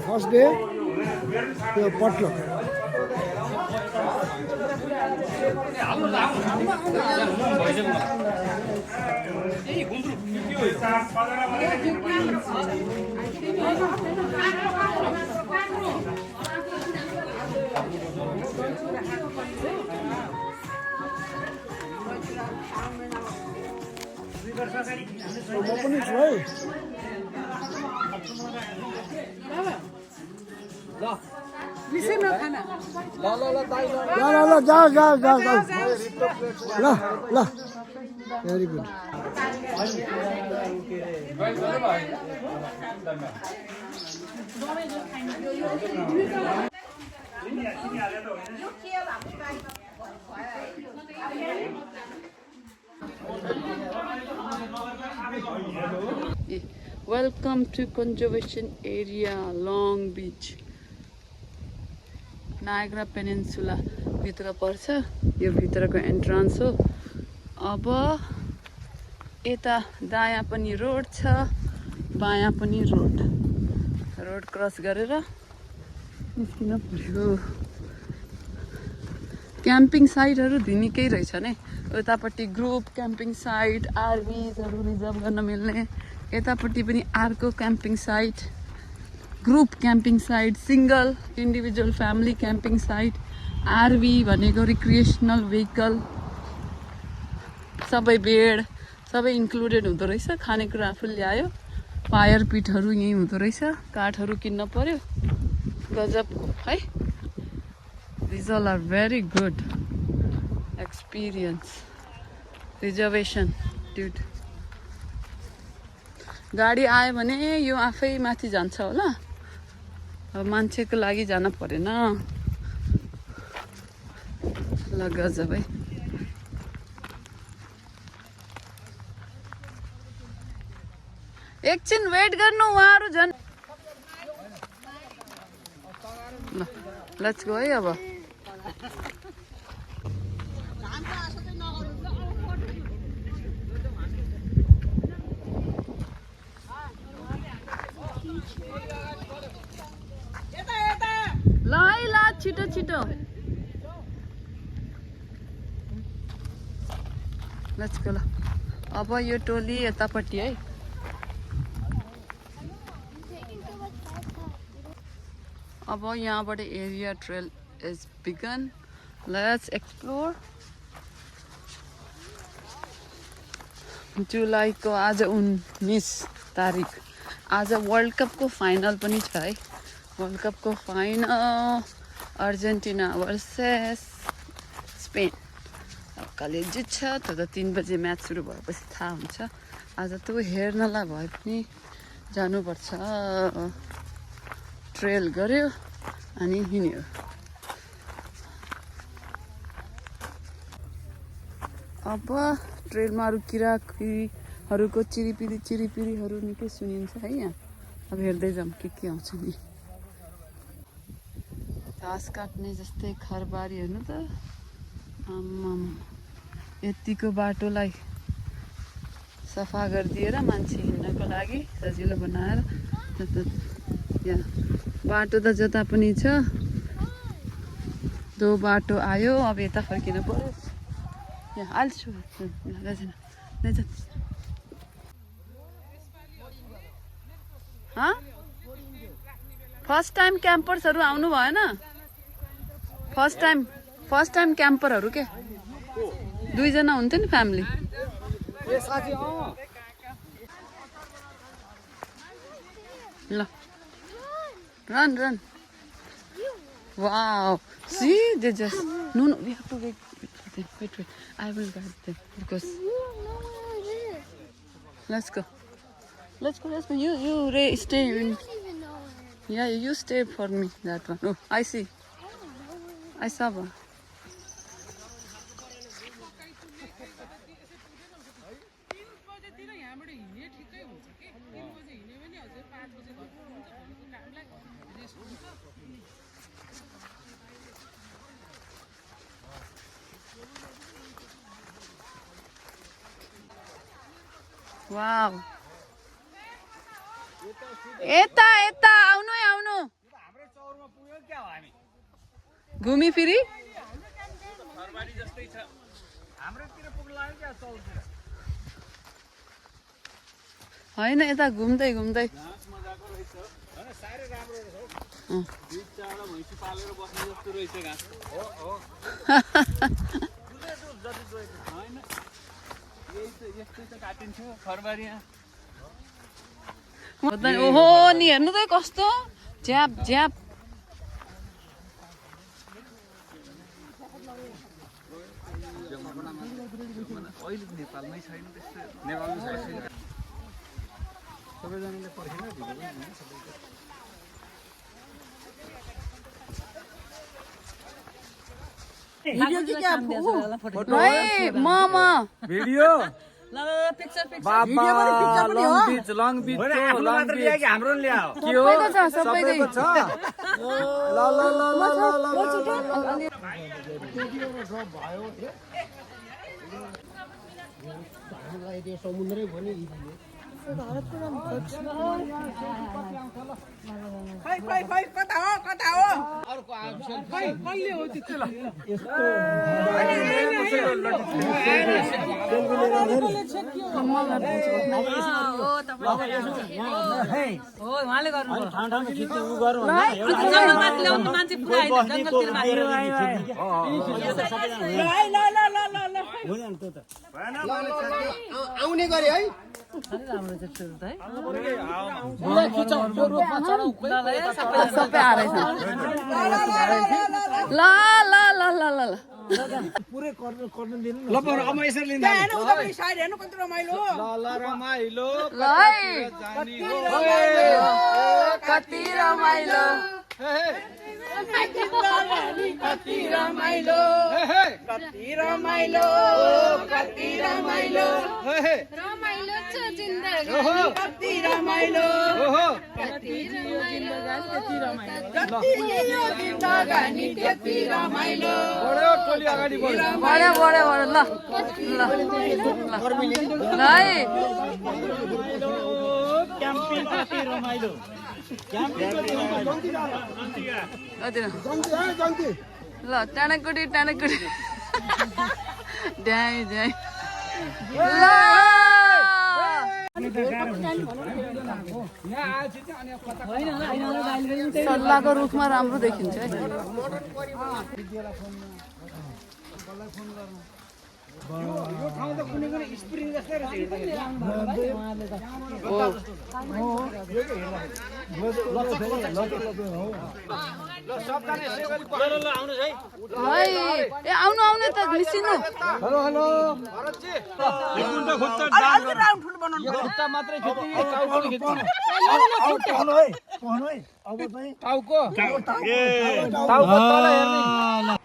First day त्यो पटलक म पनि छु है ल जा ल very good Welcome to conservation area Long Beach. Niagara peninsula भित्र पर्छ यो भित्रको एन्ट्रान्स हो अब यता दायाँ पनि रोड छ बायाँ पनि रोड क्रस गरेर निस्किन पर्यो क्याम्पिङ साइटहरू निकै रहेछ नि यतापट्टि ग्रुप क्याम्पिङ साइट आरभीजहरू रिजर्भ गर्न मिल्ने यतापट्टि पनि अर्को camping site group camping site single individual family camping site RV भनेको रिक्रिएसनल भेहिकल सबै बेड सबै इन्क्लुडेड हुँदो रहेछ खानेकुरा आफूले ल्यायो फायर पिटहरू यहीँ हुँदो रहेछ काठहरू किन्न पर्यो गजब है these all are very good experience reservation ड्युट गाडी आयो भने यो आफै माथि जान्छ होला अब मान्छेको लागि जान परेन ल गजब है एकछिन वेट गर्नु उहाँहरू झन् ल लेट्स गो है अब ल छिटो छिटो लेट्स गो ल अब यो टोली यतापट्टि है अब यहाँबाट area trail is begin let's explore जुलाईको आज 19 तारिक आज वर्ल्ड कपको फाइनल पनि छ है वर्ल्ड कपको फाइनल अर्जेन्टिना वर्सेस स्पेन कहिले जित्छ त्यो त 3 बजे म्याच सुरु भएपछि थाहा हुन्छ आज त्यो हेर्नलाई भए पनि जानुपर्छ ट्रेल गर्यो अनि हिँड्यो अब ट्रेलमा अरू किराहरूको चिरिपिरीहरू निकै सुनिन्छ है यहाँ अब हेर्दै जाऊँ के आउँछ नि घाँस काट्ने जस्तै खरबारी हेर्नु त आम्माम यतिको बाटोलाई सफा गरिदिएर मान्छे हिँड्नको लागि सजिलो बनाएर यहाँ बाटो त जता पनि छ दो बाटो आयो अब यता फर्किनु पर्यो यहाँ आल्छु फर्स्ट टाइम क्याम्पर्सहरू आउनु भएन फर्स्ट टाइम क्याम्परहरू के 2 जना हुन्थ्यो नि फ्यामिली ल run wow see they just no we have to wait I will guide them because let's go you stay in yeah you stay for me that one oh I see I saw one wow eta आउनु घुमी free होइन यता घुम्दै घुम्दै ओहो नि हेर्नु त कस्तो झ्याप झ्याप नेपालमै छैन त्यस्तो नेपालमै छैन सबैजनाले पर्खेन मामा भिडियो लङ बीच हाम्रो ल्याओ के हो सबैको छ ल ल ल ल समुद्रै भने आउने गरे है सबै आएछ ल ल ल ल ल ल पुरै गर्न दिनु ल पर अब यसरी लिँदा साइड हेर्नु कति रमाइलो ल रमाइलो ल कति रमाइलो कति रमाइलो कति रमाइलो कति रमाइलो रमाइलो छ जिन्दगी कति रमाइलो कति रमाइलो कति यो जिन्दगानी कति रमाइलो बढ्यो टोली अगाडि बढ्यो बढ्यो बढ्यो बढ्यो ल ल है क्याम्पिङ कति रमाइलो ल टाढाकुटी टाढाकुटी ड्याइ ड्याइ ल सल्लाहको रुखमा राम्रो देखिन्छ है यो ठाउँ त कुनै कुनै स्प्रिङ जस्तै है ए आउनु आउनु त निस्किनु हेलो हेलो भरतजी खुट्टा मात्रै खिच्ने कि टाउको पनि खिच्ने टाउको टाउको तल हेर्ने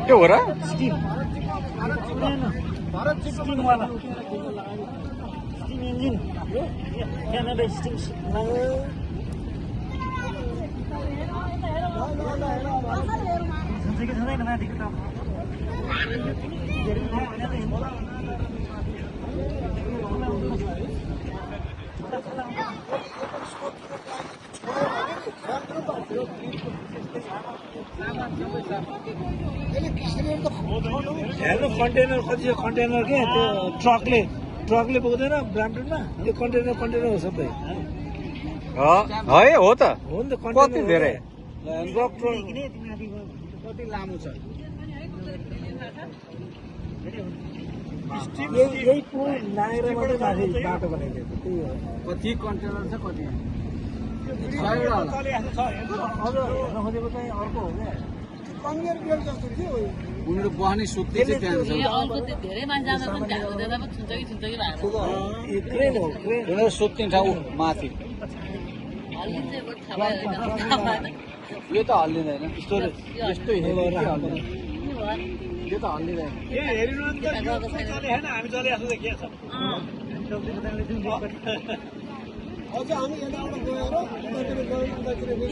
के हो र स्टिम वाला स्टिम इन्जिन क्यानाडा स्टिम छँदैन माथिको त हेर्नु कन्टेनर कति छ कन्टेनर के त्यो ट्रकले पुग्दैन ब्राम्पटनमा त्यो कन्टेनर हो सबै है हो त हो नि त कति धेरै कति लामो छ यही पुल लागेर मात्रै माथि बाटो बनाइदिएको त्यही हो कति कन्टेनर छ कति हेर्न खोजेको चाहिँ अर्को हो क्या उनीहरू बहनी सुत्ने चाहिँ त्यहाँ छ धेरै मान्छे जाँदा पनि ढाक्नु दिँदा पनि छुन्छ कि भएको क्रेन हो क्रेन उनीहरू सुत्ने ठाउँ माथि हल्लिन्छ थाहा भएन यो त हल्लिँदैन यस्तो हेरेर हल्लिँदैन यो त हल्लिँदैन हेरिनु नि त होइन हामी चले आएको त के छ अझ हामी यताबाट गएर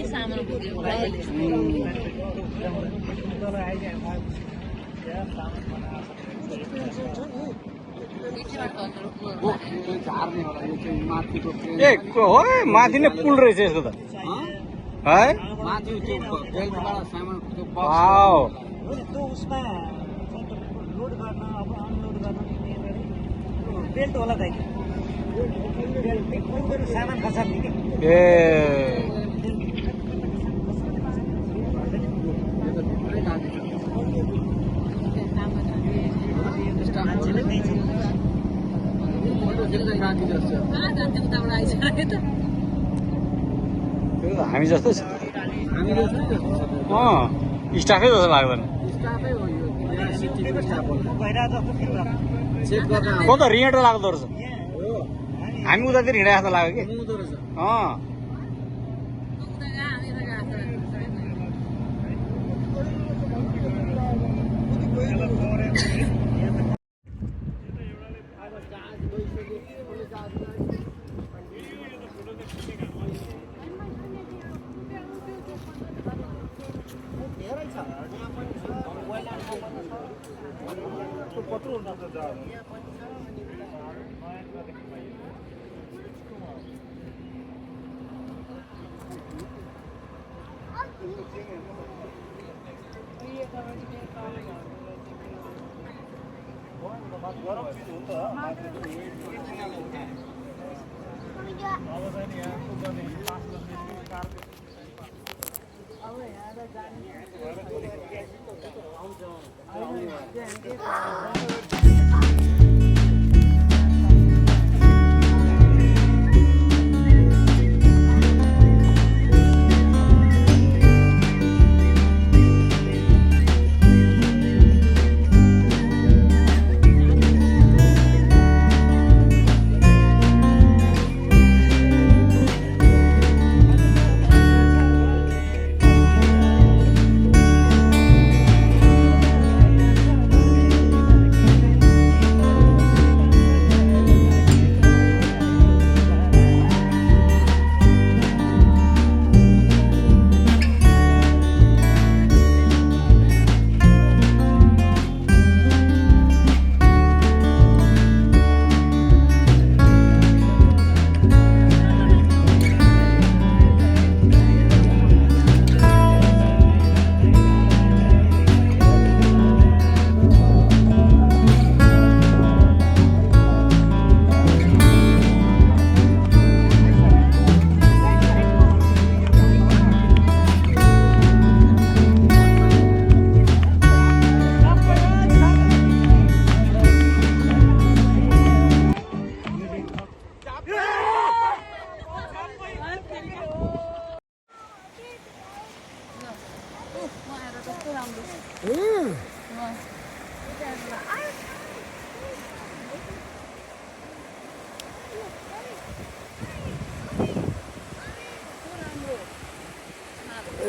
सामान पुग्यो झार्ने होला यो चाहिँ माथिको ए हो माथि नै पुल रहेछ यसको त है माथि त्यो बेल्टबाट सामान वाउ त्यो उसमा लोड गर्न अब अनलोड गर्न बेल्ट होला त सामान खसाल्ने ए हामी जस्तो छ स्टाफै जस्तो लाग्दैन को त रिँड लाग्दो रहेछ हामी उतातिर हिँडे जस्तो लाग्यो कि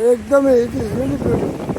एकदमै इट इज रियली ब्युटिफुल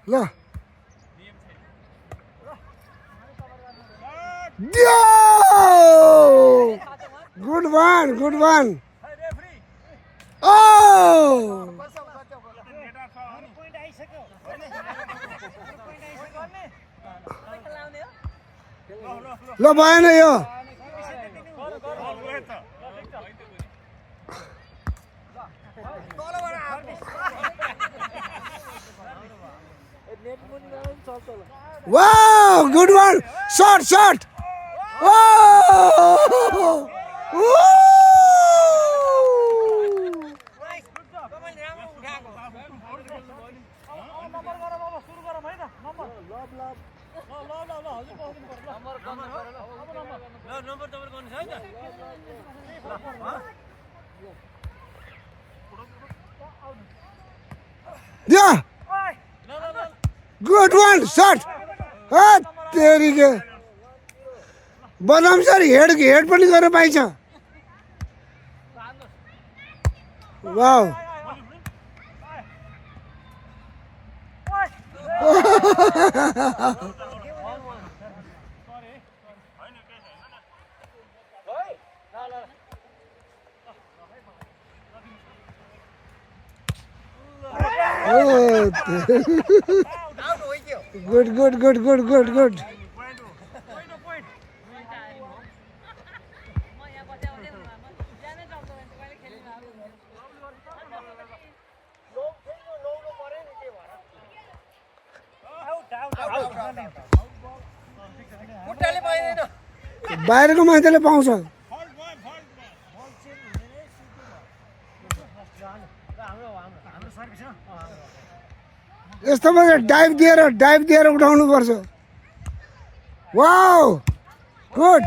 ल गुड वान ओ ल भएन यो Wow, good one. Shot. Oh! Yeah. Good one, shot. तेरी के बनाम सर हेड पनि गर्न पाइन्छ वाउ Good. बाहिरको मान्छेले पाउँछ यस्तोमा डाइभ दिएर उठाउनु पर्छ वाउ गुड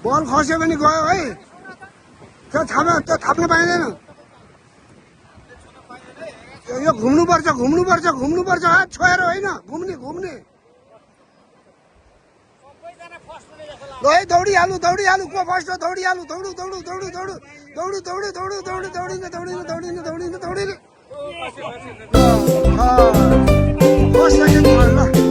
बल खस्यो भने गयो है त्यो थाप्न पाइँदैन यो घुम्नुपर्छ छोएर होइन घुम्ने ल है दौडिहालु को फर्स्ट हो दौडिहालु दौडिन फर्स्ट सेकेन्ड ल